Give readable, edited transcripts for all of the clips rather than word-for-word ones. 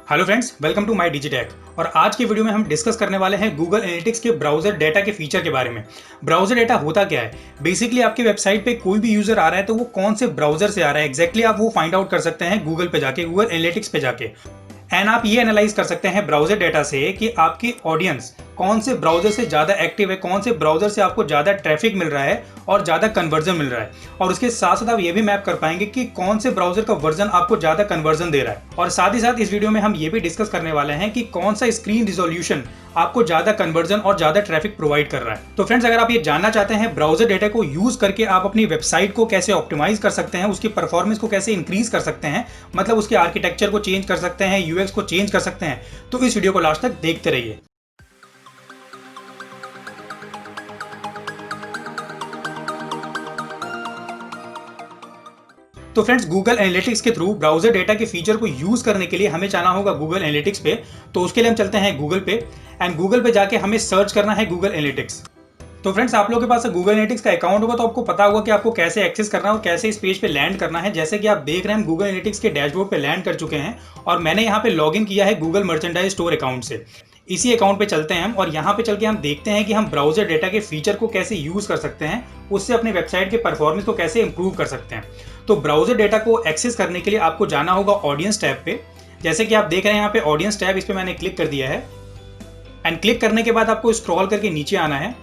Hello friends, welcome to my Digitech. और आज की वीडियो में हम डिस्कस करने वाले हैं गूगल एनालिटिक्स के ब्राउजर डेटा के फीचर के बारे में। ब्राउजर डेटा होता क्या है? बेसिकली आपकी वेबसाइट पे कोई भी यूजर आ रहा है तो वो कौन से ब्राउजर से आ रहा है एग्जैक्टली आप वो फाइंड आउट कर सकते हैं गूगल पे जाके, गूगल एनालिटिक्स पे जाके। एंड आप ये एनालाइज कर सकते हैं ब्राउजर डेटा से कि आपकी ऑडियंस कौन से ब्राउजर से ज़्यादा एक्टिव है, कौन से ब्राउजर से आपको ज़्यादा ट्रैफिक मिल रहा है और ज़्यादा कन्वर्जन मिल रहा है। और उसके साथ साथ आप ये भी मैप कर पाएंगे कि कौन से ब्राउजर का वर्जन आपको ज़्यादा कन्वर्जन दे रहा है। और साथ ही साथ इस वीडियो में हम ये भी डिस्कस करने वाले हैं कि कौन सा स्क्रीन रिजोल्यूशन आपको ज़्यादा कन्वर्जन और ज़्यादा ट्रैफिक प्रोवाइड कर रहा है। तो फ्रेंड्स, अगर आप ये जानना चाहते हैं ब्राउजर डेटा को यूज़ करके आप अपनी वेबसाइट को कैसे ऑप्टिमाइज कर सकते हैं, उसकी परफॉर्मेंस को कैसे इंक्रीज कर सकते हैं, मतलब उसके आर्किटेक्चर को चेंज कर सकते हैं, यूएक्स को चेंज कर सकते हैं, तो इस वीडियो को लास्ट तक देखते रहिए। तो फ्रेंड्स, गूगल एनालिटिक्स के थ्रू ब्राउजर डेटा के फीचर को यूज करने के लिए हमें जाना होगा गूगल एनालिटिक्स पे। तो उसके लिए हम चलते हैं गूगल पे एंड गूगल पे जाके हमें सर्च करना है गूगल एनालिटिक्स। तो फ्रेंड्स, आप लोगों के पास गूगल एनालिटिक्स का अकाउंट होगा तो आपको पता होगा कि आपको कैसे एक्सेस करना है और कैसे इस पेज पे लैंड करना है। जैसे कि आप देख रहे हैं, हम गूगल एनालिटिक्स के डैशबोर्ड पे लैंड कर चुके हैं और मैंने यहाँ पे लॉगिन किया है गूगल मर्चेंडाइज स्टोर अकाउंट से। इसी अकाउंट पे चलते हैं हम और यहाँ पे चल के हम देखते हैं कि हम ब्राउजर डेटा के फीचर को कैसे यूज कर सकते हैं, उससे अपने वेबसाइट के परफॉर्मेंस को कैसे इंप्रूव कर सकते हैं। तो ब्राउजर डेटा को एक्सेस करने के लिए आपको जाना होगा ऑडियंस टैब पे। जैसे कि आप देख रहे हैं यहाँ पे ऑडियंस टैब, इस पे मैंने क्लिक कर दिया है एंड क्लिक करने के बाद आपको स्क्रॉल करके नीचे आना है।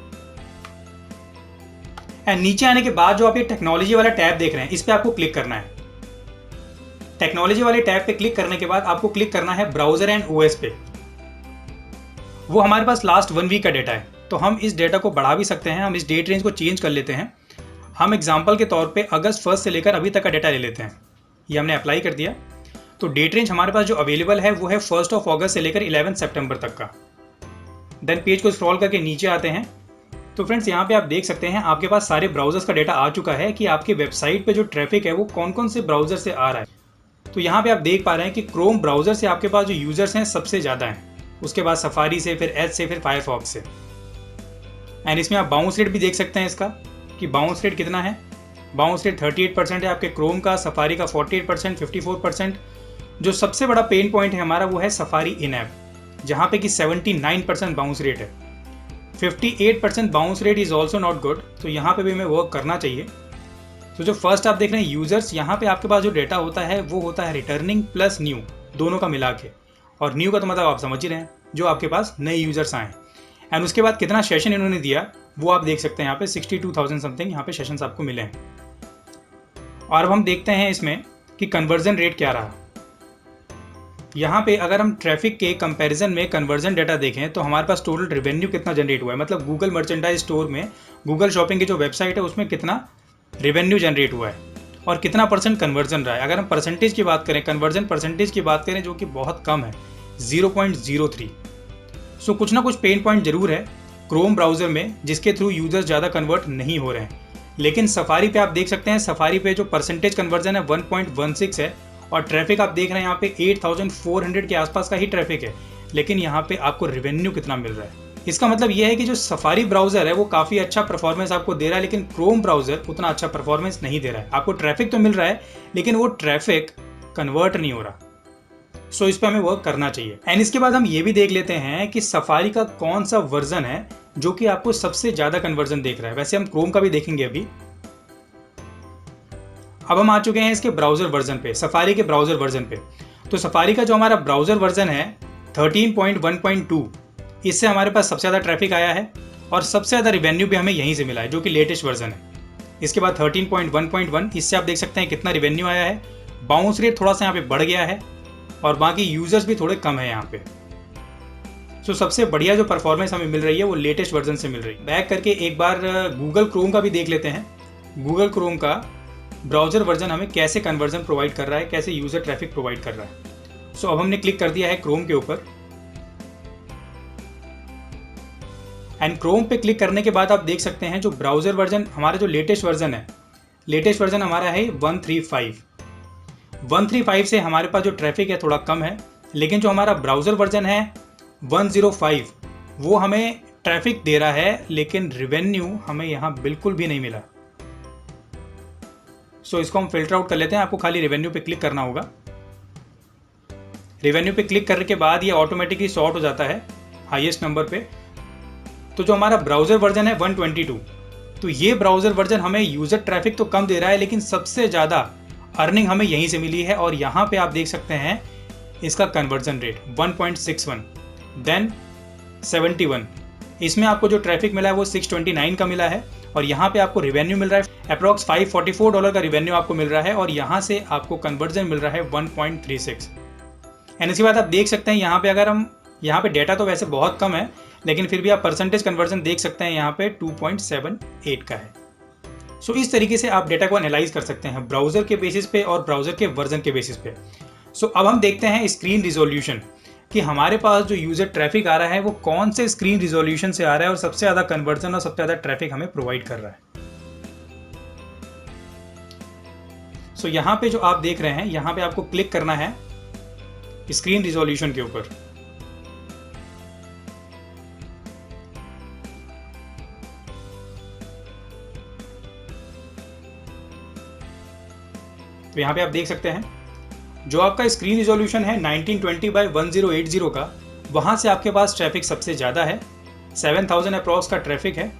एंड नीचे आने के बाद जो आप ये टेक्नोलॉजी वाला टैब देख रहे हैं, इस पे आपको क्लिक करना है। टेक्नोलॉजी वाले टैब पे क्लिक करने के बाद आपको क्लिक करना है ब्राउजर एंड ओएस पे। वो हमारे पास लास्ट 1 वीक का डेटा है, तो हम इस डेटा को बढ़ा भी सकते हैं। हम इस डेट रेंज को चेंज कर लेते हैं। हम एग्जाम्पल के तौर पे अगस्त 1 से लेकर अभी तक का डेटा ले लेते हैं। ये हमने अप्लाई कर दिया। तो डेट रेंज हमारे पास जो अवेलेबल है वो है 1 अगस्त से लेकर 11 सितंबर तक का। देन पेज को स्क्रॉल करके नीचे आते हैं। तो फ्रेंड्स, यहाँ पे आप देख सकते हैं आपके पास सारे ब्राउजर्स का डेटा आ चुका है कि आपकी वेबसाइट पे जो ट्रैफिक है वो कौन कौन से ब्राउजर से आ रहा है। तो यहाँ पे आप देख पा रहे हैं कि क्रोम ब्राउजर से आपके पास जो यूजर्स हैं सबसे ज़्यादा हैं, उसके बाद सफारी से, फिर एज से, फिर फायरफॉक्स से। एंड इसमें आप बाउंस रेट भी देख सकते हैं इसका कि बाउंस रेट कितना है। बाउंस रेट 38% है आपके क्रोम का, सफारी का 48%, 54%। जो सबसे बड़ा पेन पॉइंट है हमारा वो है सफारी इन ऐप, जहाँ पे कि 79% बाउंस रेट है। 58% bounce rate is also not good, तो यहाँ पे भी हमें वर्क करना चाहिए। तो जो फर्स्ट आप देख रहे हैं यूजर्स, यहाँ पे आपके पास जो डेटा होता है वो होता है रिटर्निंग प्लस न्यू, दोनों का मिला के। और न्यू का तो मतलब आप समझ ही रहे हैं, जो आपके पास नए यूजर्स आए। एंड उसके बाद कितना सेशन इन्होंने दिया वो आप देख सकते हैं। यहाँ पे 62,000 समथिंग यहाँ पे सेशंस आपको मिले हैं। और अब हम देखते हैं इसमें कि कन्वर्जन रेट क्या रहा। यहाँ पे अगर हम ट्रैफिक के कंपैरिजन में कन्वर्जन डेटा देखें तो हमारे पास टोटल रेवेन्यू कितना जनरेट हुआ है, मतलब गूगल मर्चेंडाइज स्टोर में, गूगल शॉपिंग की जो वेबसाइट है उसमें कितना रेवेन्यू जनरेट हुआ है और कितना परसेंट कन्वर्जन रहा है। अगर हम परसेंटेज की बात करें, कन्वर्जन परसेंटेज की बात करें, जो कि बहुत कम है, 0.03। सो कुछ ना कुछ पेन पॉइंट जरूर है क्रोम ब्राउजर में जिसके थ्रू यूजर्स ज़्यादा कन्वर्ट नहीं हो रहे हैं। लेकिन सफारी पे आप देख सकते हैं, सफारी पे जो परसेंटेज कन्वर्जन है 1.16 है और ट्रैफिक आप देख रहे हैं यहाँ पे 8,400 के आसपास का ही ट्रैफिक है। लेकिन यहाँ पे आपको रेवेन्यू कितना मिल रहा है, इसका मतलब यह है कि जो सफारी ब्राउजर है वो काफ़ी अच्छा परफॉर्मेंस आपको दे रहा है, लेकिन क्रोम ब्राउजर उतना अच्छा परफॉर्मेंस नहीं दे रहा है। आपको ट्रैफिक तो मिल रहा है लेकिन वो ट्रैफिक कन्वर्ट नहीं हो रहा। सो इस पर हमें वर्क करना चाहिए। एंड इसके बाद हम ये भी देख लेते हैं कि सफारी का कौन सा वर्जन है जो कि आपको सबसे ज्यादा कन्वर्जन देख रहा है। वैसे हम क्रोम का भी देखेंगे अभी। अब हम आ चुके हैं इसके ब्राउजर वर्जन पे, सफारी के ब्राउजर वर्जन पे। तो सफारी का जो हमारा ब्राउजर वर्जन है 13.1.2, इससे हमारे पास सबसे ज्यादा ट्रैफिक आया है और सबसे ज्यादा रिवेन्यू भी हमें यहीं से मिला है, जो कि लेटेस्ट वर्जन है। इसके बाद 13.1.1, इससे आप देख सकते हैं कितना रिवेन्यू आया है। बाउंस रेट थोड़ा सा यहाँ पे बढ़ गया है और बाकी यूजर्स भी थोड़े कम है यहाँ पे। सो सबसे बढ़िया जो परफॉर्मेंस हमें मिल रही है वो लेटेस्ट वर्जन से मिल रही है। बैक करके एक बार गूगल क्रोम का भी देख लेते हैं। गूगल क्रोम का ब्राउजर वर्जन हमें कैसे कन्वर्जन प्रोवाइड कर रहा है, कैसे यूजर ट्रैफिक प्रोवाइड कर रहा है। सो अब हमने क्लिक कर दिया है क्रोम के ऊपर एंड क्रोम पे क्लिक करने के बाद आप देख सकते हैं जो ब्राउजर वर्जन हमारा जो लेटेस्ट वर्जन है, लेटेस्ट वर्जन हमारा है 135। 135 से हमारे पास जो ट्रैफिक है थोड़ा कम है, लेकिन जो हमारा ब्राउजर वर्जन है 105 वो हमें ट्रैफिक दे रहा है, लेकिन रिवेन्यू हमें यहाँ बिल्कुल भी नहीं मिला। सो इसको हम फिल्टर आउट कर लेते हैं। आपको खाली रेवेन्यू पे क्लिक करना होगा रेवेन्यू पे क्लिक करने के बाद ये ऑटोमेटिकली सॉर्ट हो जाता है हाईएस्ट नंबर पे। तो जो हमारा ब्राउज़र वर्जन है 122, तो ये ब्राउज़र वर्जन हमें यूज़र ट्रैफिक तो कम दे रहा है, लेकिन सबसे ज़्यादा अर्निंग हमें यहीं से मिली है। और यहाँ पे आप देख सकते हैं इसका कन्वर्जन रेट 1.61, देन 71, इसमें आपको जो ट्रैफिक मिला है वो 629 का मिला है। और यहाँ पे आपको रिवेन्यू मिल रहा है अप्रॉक्स $544 का रिवेन्यू आपको मिल रहा है, और यहाँ से आपको कन्वर्जन मिल रहा है 1.36। एंड इसके बाद आप देख सकते हैं यहाँ पे, अगर हम यहाँ पे डेटा तो वैसे बहुत कम है, लेकिन फिर भी आप परसेंटेज कन्वर्जन देख सकते हैं यहाँ पे 2.78 का है। सो इस तरीके से आप डेटा को एनालाइज कर सकते हैं ब्राउज़र के बेसिस पे और ब्राउज़र के वर्जन के बेसिस पे। सो अब हम देखते हैं स्क्रीन रिजोल्यूशन, कि हमारे पास जो यूज़र ट्रैफिक आ रहा है वो कौन से स्क्रीन रिजोल्यूशन से आ रहा है और सबसे ज़्यादा कन्वर्जन और सबसे ज़्यादा ट्रैफिक हमें प्रोवाइड कर रहा है। सो यहाँ पे जो आप देख रहे हैं, यहाँ पे आपको क्लिक करना है स्क्रीन रिजोल्यूशन के ऊपर। तो यहाँ पे आप देख सकते हैं जो आपका स्क्रीन रिजोल्यूशन है 1920x1080 का, वहाँ से आपके पास ट्रैफिक सबसे ज़्यादा है, 7000 अप्रॉक्स का ट्रैफिक है।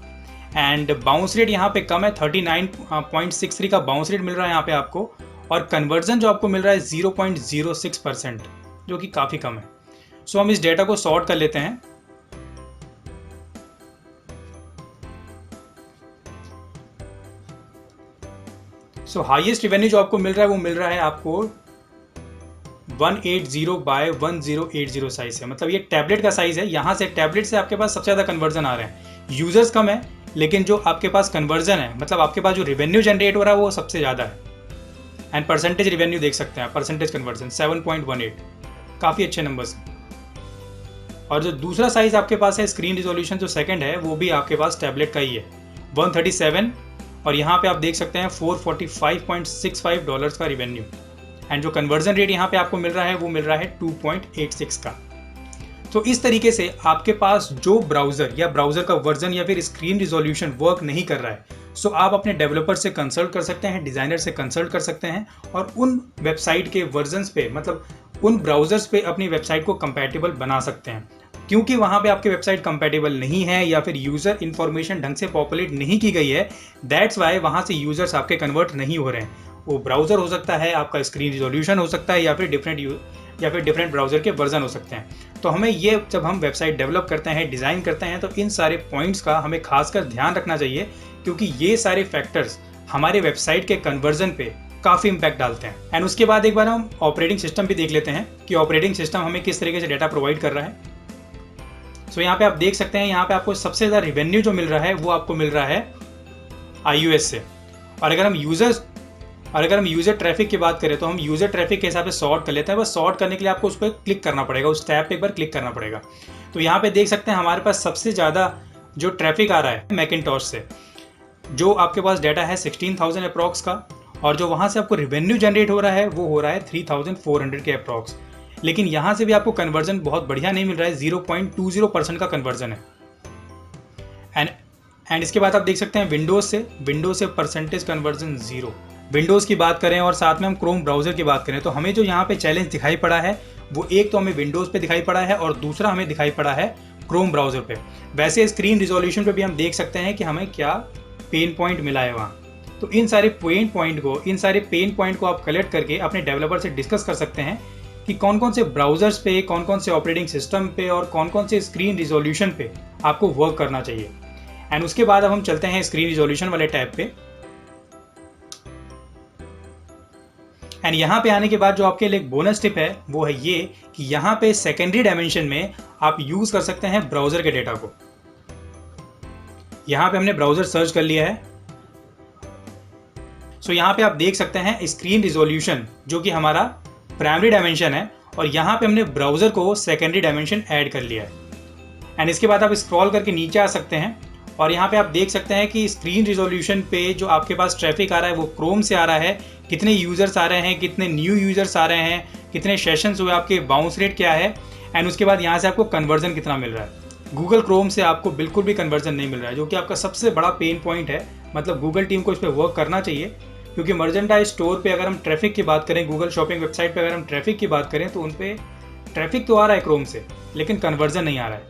एंड बाउंस रेट यहाँ पे कम है, 39.63 का बाउंस रेट मिल रहा है यहाँ पे आपको। और कन्वर्जन जो आपको मिल रहा है 0.06%, जो कि काफ़ी कम है। सो हम इस डेटा को सॉर्ट कर लेते हैं। सो हाईएस्ट रेवेन्यू जो आपको मिल रहा है वो मिल रहा है आपको 180x1080 साइज है, मतलब ये टैबलेट का साइज है। यहाँ से टैबलेट से आपके पास सबसे ज़्यादा कन्वर्जन आ रहे हैं। यूजर्स कम है, लेकिन जो आपके पास कन्वर्जन है, मतलब आपके पास जो रेवेन्यू जनरेट हो रहा है वो सबसे ज़्यादा है। एंड परसेंटेज रेवेन्यू देख सकते हैं, परसेंटेज कन्वर्जन 7.18, काफ़ी अच्छे नंबर्स हैं। और जो दूसरा साइज आपके पास है स्क्रीन रिजोल्यूशन जो सेकंड है, वो भी आपके पास टैबलेट का ही है, 137। और यहाँ पे आप देख सकते हैं $445.65 का रिवेन्यू। एंड जो कन्वर्जन रेट यहाँ पे आपको मिल रहा है वो मिल रहा है 2.86 का। तो इस तरीके से आपके पास जो ब्राउज़र या ब्राउज़र का वर्जन या फिर स्क्रीन रिजोल्यूशन वर्क नहीं कर रहा है, सो आप अपने डेवलपर से कंसल्ट कर सकते हैं, डिज़ाइनर से कंसल्ट कर सकते हैं, और उन वेबसाइट के वर्जन्स पे, मतलब उन ब्राउज़र्स पे अपनी वेबसाइट को कंपैटिबल बना सकते हैं। क्योंकि वहाँ पे आपकी वेबसाइट कंपैटिबल नहीं है या फिर यूज़र इन्फॉर्मेशन ढंग से पॉपुलेट नहीं की गई है, दैट्स वाई वहाँ से यूज़र्स आपके कन्वर्ट नहीं हो रहे हैं। वो ब्राउज़र हो सकता है, आपका स्क्रीन रिजोल्यूशन हो सकता है, या फिर डिफरेंट ब्राउज़र के वर्जन हो सकते हैं। तो हमें ये, जब हम वेबसाइट डेवलप करते हैं, डिज़ाइन करते हैं, तो इन सारे पॉइंट्स का हमें खासकर ध्यान रखना चाहिए, क्योंकि ये सारे फैक्टर्स हमारे वेबसाइट के कन्वर्जन पे काफ़ी इंपैक्ट डालते हैं। एंड उसके बाद एक बार हम ऑपरेटिंग सिस्टम भी देख लेते हैं कि ऑपरेटिंग सिस्टम हमें किस तरीके से डेटा प्रोवाइड कर रहा है। सो यहाँ पे आप देख सकते हैं, यहाँ पे आपको सबसे ज़्यादा रिवेन्यू जो मिल रहा है वो आपको मिल रहा है iOS से। और अगर हम यूज़र ट्रैफिक की बात करें, तो हम यूज़र ट्रैफिक के हिसाब से सॉर्ट कर लेते हैं। बस सॉर्ट करने के लिए आपको उस पर क्लिक करना पड़ेगा, उस टैब पे एक बार क्लिक करना पड़ेगा। तो यहाँ पे देख सकते हैं हमारे पास सबसे ज़्यादा जो ट्रैफिक आ रहा है मैकिन्टॉश से, जो आपके पास डाटा है 16,000 अप्रॉक्स का, और जो वहाँ से आपको रिवेन्यू जनरेट हो रहा है वो हो रहा है 3,400 के अप्रॉक्स। लेकिन यहाँ से भी आपको कन्वर्जन बहुत बढ़िया नहीं मिल रहा है, 0.20% का कन्वर्जन है। एंड इसके बाद आप देख सकते हैं विंडोज़ से परसेंटेज कन्वर्जन 0। विंडोज़ की बात करें और साथ में हम क्रोम ब्राउज़र की बात करें, तो हमें जो यहाँ पे चैलेंज दिखाई पड़ा है वो एक तो हमें विंडोज़ पे दिखाई पड़ा है और दूसरा हमें दिखाई पड़ा है क्रोम ब्राउज़र पे। वैसे स्क्रीन रिजोल्यूशन पे भी हम देख सकते हैं कि हमें क्या पेन पॉइंट मिला है वहाँ। तो इन सारे पेन पॉइंट को आप कलेक्ट करके अपने डेवलपर से डिस्कस कर सकते हैं कि कौन कौन से ब्राउज़र्स पे, कौन कौन से ऑपरेटिंग सिस्टम पे और कौन कौन से स्क्रीन रिजोल्यूशन पे आपको वर्क करना चाहिए। एंड उसके बाद अब हम चलते हैं स्क्रीन रिजोल्यूशन वाले टैब पे। एंड यहाँ पे आने के बाद जो आपके लिए एक बोनस टिप है वो है ये कि यहाँ पे सेकेंडरी डायमेंशन में आप यूज़ कर सकते हैं ब्राउज़र के डेटा को। यहाँ पे हमने ब्राउज़र सर्च कर लिया है। सो यहाँ पे आप देख सकते हैं स्क्रीन रिजोल्यूशन जो कि हमारा प्राइमरी डायमेंशन है, और यहाँ पे हमने ब्राउज़र को सेकेंडरी डायमेंशन ऐड कर लिया है। एंड इसके बाद आप स्क्रॉल करके नीचे आ सकते हैं, और यहाँ पे आप देख सकते हैं कि स्क्रीन रिजोल्यूशन पे जो आपके पास ट्रैफिक आ रहा है वो क्रोम से आ रहा है, कितने यूज़र्स आ रहे हैं, कितने न्यू यूज़र्स आ रहे हैं, कितने सेशंस हुए, आपके बाउंस रेट क्या है, एंड उसके बाद यहाँ से आपको कन्वर्जन कितना मिल रहा है। गूगल क्रोम से आपको बिल्कुल भी कन्वर्जन नहीं मिल रहा है, जो कि आपका सबसे बड़ा पेन पॉइंट है। मतलब गूगल टीम को इस पर वर्क करना चाहिए, क्योंकि मर्चेंडाइज स्टोर पे अगर हम ट्रैफिक की बात करें, गूगल शॉपिंग वेबसाइट पे अगर हम ट्रैफिक की बात करें, तो उन पे ट्रैफिक तो आ रहा है क्रोम से, लेकिन कन्वर्जन नहीं आ रहा है।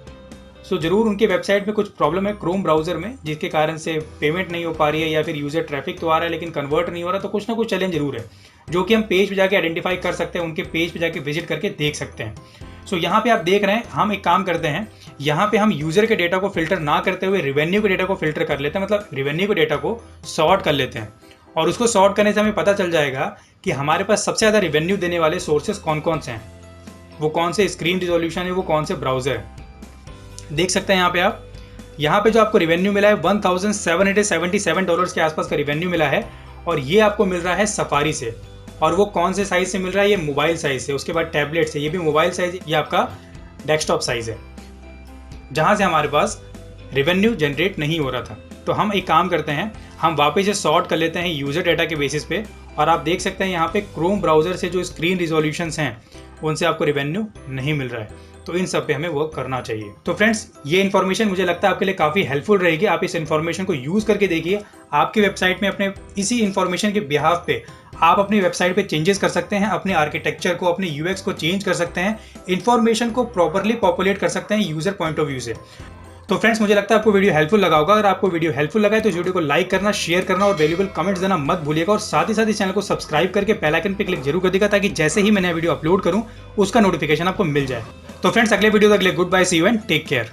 सो जरूर उनके वेबसाइट में कुछ प्रॉब्लम है क्रोम ब्राउजर में, जिसके कारण से पेमेंट नहीं हो पा रही है, या फिर यूजर ट्रैफिक तो आ रहा है लेकिन कन्वर्ट नहीं हो रहा। तो कुछ ना कुछ चैलेंज जरूर है, जो कि हम पेज पे जाके आइडेंटिफाई कर सकते हैं, उनके पेज पे जाके विजिट करके देख सकते हैं। सो यहाँ पे आप देख रहे हैं, हम एक काम करते हैं, यहाँ पे हम यूजर के डेटा को फिल्टर ना करते हुए रेवेन्यू के डेटा को फिल्टर कर लेते हैं, मतलब रेवेन्यू के डेटा को सॉर्ट कर लेते हैं। और उसको सॉर्ट करने से हमें पता चल जाएगा कि हमारे पास सबसे ज़्यादा रेवेन्यू देने वाले सोर्सेस कौन कौन से हैं, वो कौन से स्क्रीन रिजोल्यूशन है, वो कौन से ब्राउजर है। देख सकते हैं यहाँ पे आप, यहाँ पे जो आपको रेवेन्यू मिला है $1777 के आसपास का रेवेन्यू मिला है, और ये आपको मिल रहा है सफारी से। और वो कौन से साइज से मिल रहा है, ये मोबाइल साइज से, उसके बाद टैबलेट से, ये भी मोबाइल साइज, ये आपका डेस्कटॉप साइज है, जहाँ से हमारे पास रेवेन्यू जनरेट नहीं हो रहा था। तो हम एक काम करते हैं, हम वापस से सॉर्ट कर लेते हैं यूज़र डेटा के बेसिस पे, और आप देख सकते हैं यहाँ पे क्रोम ब्राउज़र से जो स्क्रीन रिजोल्यूशंस हैं उनसे आपको रेवेन्यू नहीं मिल रहा है। तो इन सब पे हमें वर्क करना चाहिए। तो फ्रेंड्स, ये इन्फॉर्मेशन मुझे लगता है आपके लिए काफ़ी हेल्पफुल रहेगी। आप इस इन्फॉर्मेशन को यूज़ करके देखिए, आपकी वेबसाइट में अपने इसी इन्फॉर्मेशन के बिहाफ पे आप अपनी वेबसाइट पे चेंजेस कर सकते हैं, अपने आर्किटेक्चर को, अपने यूएक्स को चेंज कर सकते हैं, इन्फॉर्मेशन को प्रॉपरली पॉपुलेट कर सकते हैं यूज़र पॉइंट ऑफ व्यू से। तो फ्रेंड्स, मुझे लगता है आपको वीडियो हेल्पफुल लगा होगा। अगर आपको वीडियो हेल्पफुल लगा है तो इस वीडियो को लाइक करना, शेयर करना और वैल्यूएबल कमेंट्स देना मत भूलिएगा। और साथ ही इस चैनल को सब्सक्राइब करके बेल आइकन पे क्लिक जरूर कर देगा, ताकि जैसे ही मैं नया वीडियो अपलोड करूं उसका नोटिफिकेशन आपको मिल जाए। तो फ्रेंड्स, अगले वीडियो तक के लिए goodbye, see you and take care.